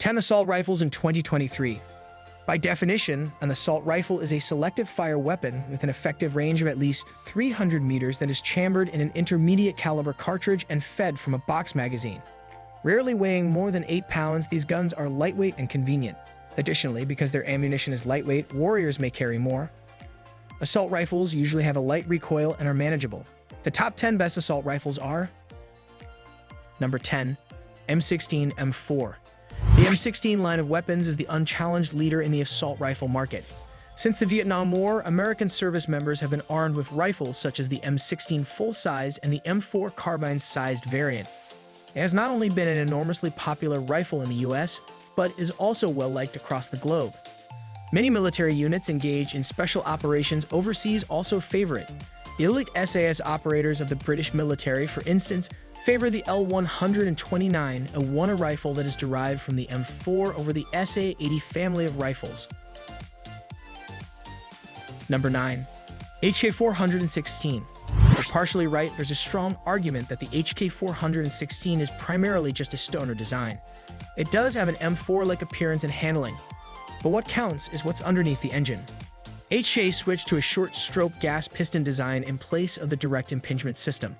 10 assault rifles in 2023. By definition, an assault rifle is a selective-fire weapon with an effective range of at least 300 meters that is chambered in an intermediate caliber cartridge and fed from a box magazine. Rarely weighing more than 8 pounds, these guns are lightweight and convenient. Additionally, because their ammunition is lightweight, warriors may carry more. Assault rifles usually have a light recoil and are manageable. The top 10 best assault rifles are: Number 10. M16 M4. The M16 line of weapons is the unchallenged leader in the assault rifle market. Since the Vietnam War, American service members have been armed with rifles such as the M16 full-sized and the M4 carbine-sized variant. It has not only been an enormously popular rifle in the US, but is also well-liked across the globe. Many military units engaged in special operations overseas also favor it. The elite SAS operators of the British military, for instance, favor the L129, a Warner rifle that is derived from the M4 over the SA-80 family of rifles. Number 9. HK416. You're partially right, there's a strong argument that the HK416 is primarily just a stoner design. It does have an M4-like appearance and handling, but what counts is what's underneath the engine. HK switched to a short-stroke gas piston design in place of the direct impingement system.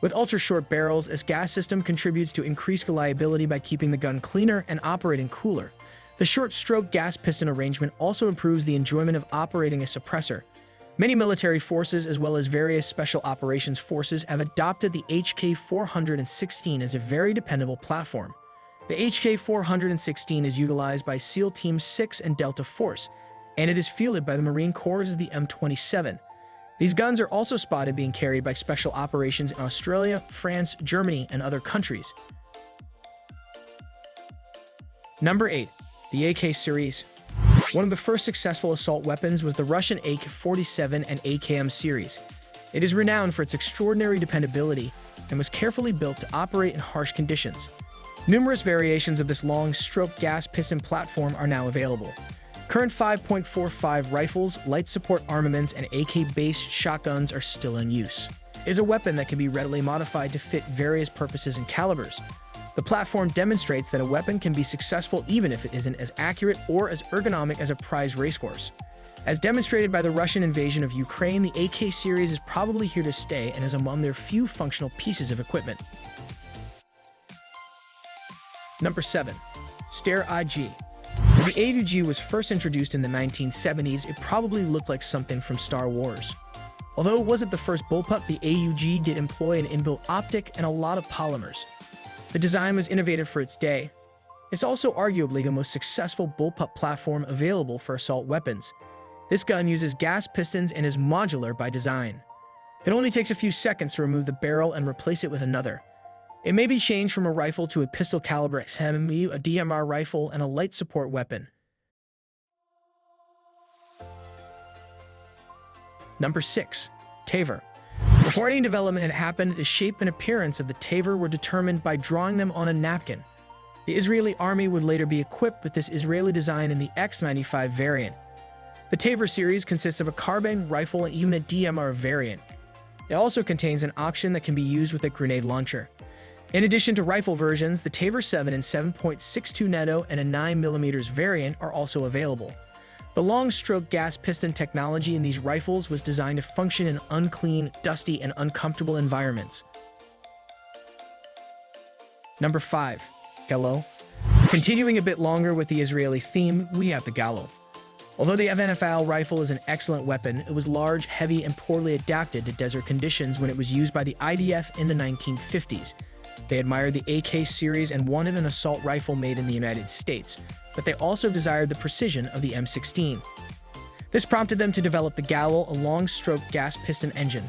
With ultra-short barrels, this gas system contributes to increased reliability by keeping the gun cleaner and operating cooler. The short-stroke gas piston arrangement also improves the enjoyment of operating a suppressor. Many military forces, as well as various special operations forces, have adopted the HK416 as a very dependable platform. The HK416 is utilized by SEAL Team 6 and Delta Force, and it is fielded by the Marine Corps as the M27. These guns are also spotted being carried by special operations in Australia, France, Germany, and other countries. Number 8. The AK Seriese. One of the first successful assault weapons was the Russian AK-47 and AKM series. It is renowned for its extraordinary dependability and was carefully built to operate in harsh conditions. Numerous variations of this long-stroke gas piston platform are now available. Current 5.45 rifles, light support armaments, and AK-based shotguns are still in use. It is a weapon that can be readily modified to fit various purposes and calibers. The platform demonstrates that a weapon can be successful even if it isn't as accurate or as ergonomic as a prize racehorse. As demonstrated by the Russian invasion of Ukraine, the AK Seriese is probably here to stay and is among their few functional pieces of equipment. Number 7. Steyr AUG. When the AUG was first introduced in the 1970s, it probably looked like something from Star Wars. Although it wasn't the first bullpup, the AUG did employ an inbuilt optic and a lot of polymers. The design was innovative for its day. It's also arguably the most successful bullpup platform available for assault weapons. This gun uses gas pistons and is modular by design. It only takes a few seconds to remove the barrel and replace it with another. It may be changed from a rifle to a pistol caliber XMU, a DMR rifle, and a light support weapon. Number 6. Taver. Before any development had happened, the shape and appearance of the Taver were determined by drawing them on a napkin. The Israeli army would later be equipped with this Israeli design in the X95 variant. The Taver series consists of a carbine rifle and even a DMR variant. It also contains an option that can be used with a grenade launcher. In addition to rifle versions, the Taver 7 and 7.62 NATO and a 9mm variant are also available. The long-stroke gas piston technology in these rifles was designed to function in unclean, dusty, and uncomfortable environments. Number 5. Gallow. Continuing a bit longer with the Israeli theme, we have the Gallow. Although the NFL rifle is an excellent weapon, it was large, heavy, and poorly adapted to desert conditions when it was used by the IDF in the 1950s. They admired the AK Seriese and wanted an assault rifle made in the United States, but they also desired the precision of the M16. This prompted them to develop the Gallow, a long-stroke gas piston engine.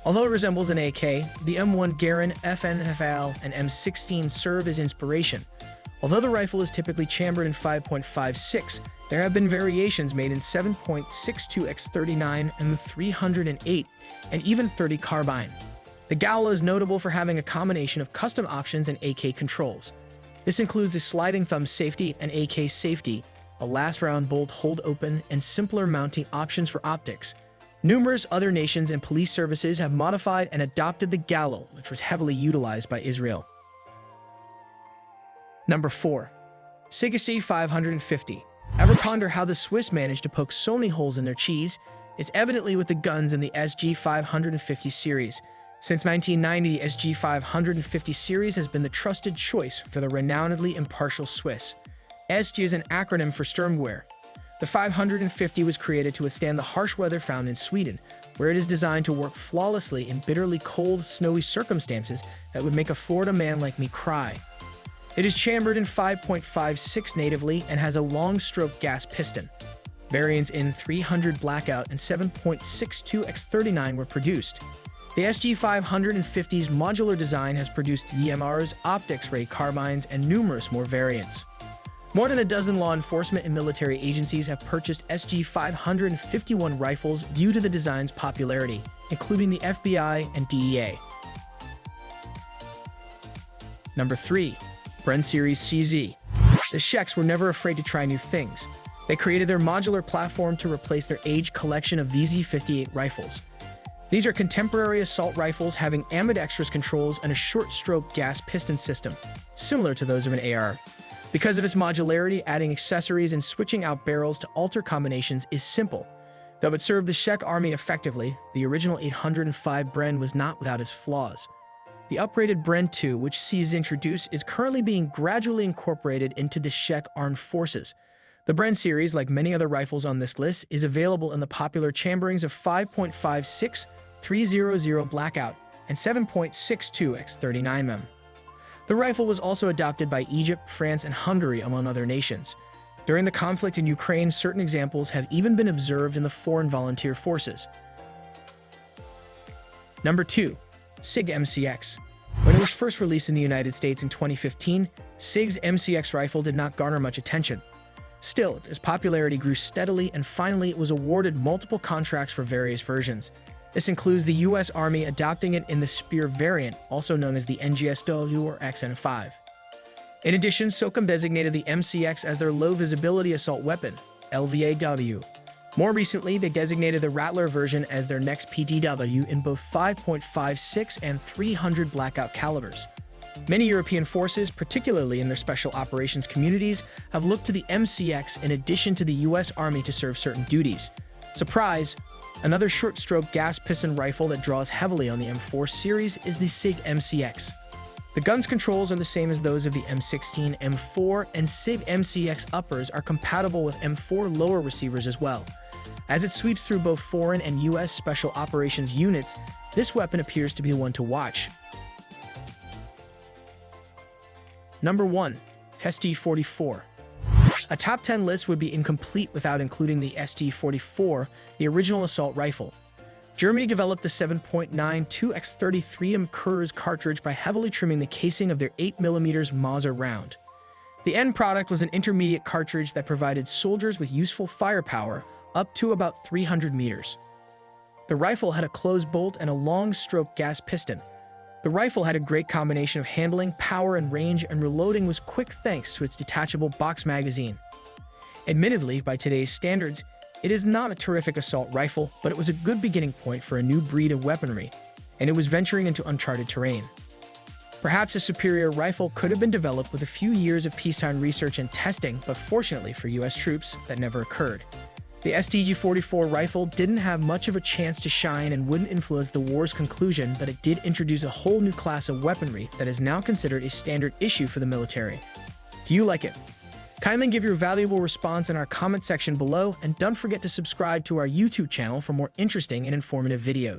Although it resembles an AK, the M1 Garand, FNFL, and M16 serve as inspiration. Although the rifle is typically chambered in 5.56, there have been variations made in 7.62x39 and the 308 and even 30 carbine. The Gallow is notable for having a combination of custom options and AK controls. This includes a sliding thumb safety and AK safety, a last round bolt hold open, and simpler mounting options for optics. Numerous other nations and police services have modified and adopted the Gallow, which was heavily utilized by Israel. Number 4. Sig SG 550. Ever ponder how the Swiss managed to poke so many holes in their cheese? It's evidently with the guns in the SG 550 series. Since 1990, the SG 550 series has been the trusted choice for the renownedly impartial Swiss. SG is an acronym for Sturmgewehr. The 550 was created to withstand the harsh weather found in Sweden, where it is designed to work flawlessly in bitterly cold, snowy circumstances that would make a Florida man like me cry. It is chambered in 5.56 natively and has a long-stroke gas piston. Variants in 300 Blackout and 7.62x39 were produced. The SG 550's modular design has produced DMRs, optics ray carbines, and numerous more variants. More than a dozen law enforcement and military agencies have purchased SG 551 rifles due to the design's popularity, including the FBI and DEA. Number 3. Bren Series CZ. The Czechs were never afraid to try new things. They created their modular platform to replace their aged collection of VZ58 rifles. These are contemporary assault rifles having ambidextrous controls and a short-stroke gas piston system, similar to those of an AR. Because of its modularity, adding accessories and switching out barrels to alter combinations is simple. Though it served the Czech army effectively, the original 805 Bren was not without its flaws. The upgraded Bren 2, which CZ introduced, is currently being gradually incorporated into the Czech armed forces. The Bren series, like many other rifles on this list, is available in the popular chamberings of 5.56, 300 Blackout, and 7.62x39mm. The rifle was also adopted by Egypt, France, and Hungary, among other nations. During the conflict in Ukraine, certain examples have even been observed in the foreign volunteer forces. Number 2. Sig MCX. When it was first released in the United States in 2015, Sig's MCX rifle did not garner much attention. Still, its popularity grew steadily, and finally it was awarded multiple contracts for various versions. This includes the U.S. Army adopting it in the Spear variant, also known as the NGSW or XN5. In addition, SOCOM designated the MCX as their low-visibility assault weapon, LVAW. More recently, they designated the Rattler version as their next PDW in both 5.56 and 300 Blackout calibers. Many European forces, particularly in their special operations communities, have looked to the MCX in addition to the U.S. Army to serve certain duties. Surprise! Another short-stroke gas piston rifle that draws heavily on the M4 series is the Sig MCX. The gun's controls are the same as those of the M16, M4, and Sig MCX uppers are compatible with M4 lower receivers as well. As it sweeps through both foreign and U.S. special operations units, this weapon appears to be the one to watch. Number 1. SG-44. A top 10 list would be incomplete without including the SG-44, the original assault rifle. Germany developed the 7.92x33mm Kurz cartridge by heavily trimming the casing of their 8mm Mauser round. The end product was an intermediate cartridge that provided soldiers with useful firepower up to about 300 meters. The rifle had a closed bolt and a long-stroke gas piston. The rifle had a great combination of handling, power, and range, and reloading was quick thanks to its detachable box magazine. Admittedly, by today's standards, it is not a terrific assault rifle, but it was a good beginning point for a new breed of weaponry, and it was venturing into uncharted terrain. Perhaps a superior rifle could have been developed with a few years of peacetime research and testing, but fortunately for U.S. troops, that never occurred. The STG-44 rifle didn't have much of a chance to shine and wouldn't influence the war's conclusion, but it did introduce a whole new class of weaponry that is now considered a standard issue for the military. Do you like it? Kindly give your valuable response in our comment section below, and don't forget to subscribe to our YouTube channel for more interesting and informative videos.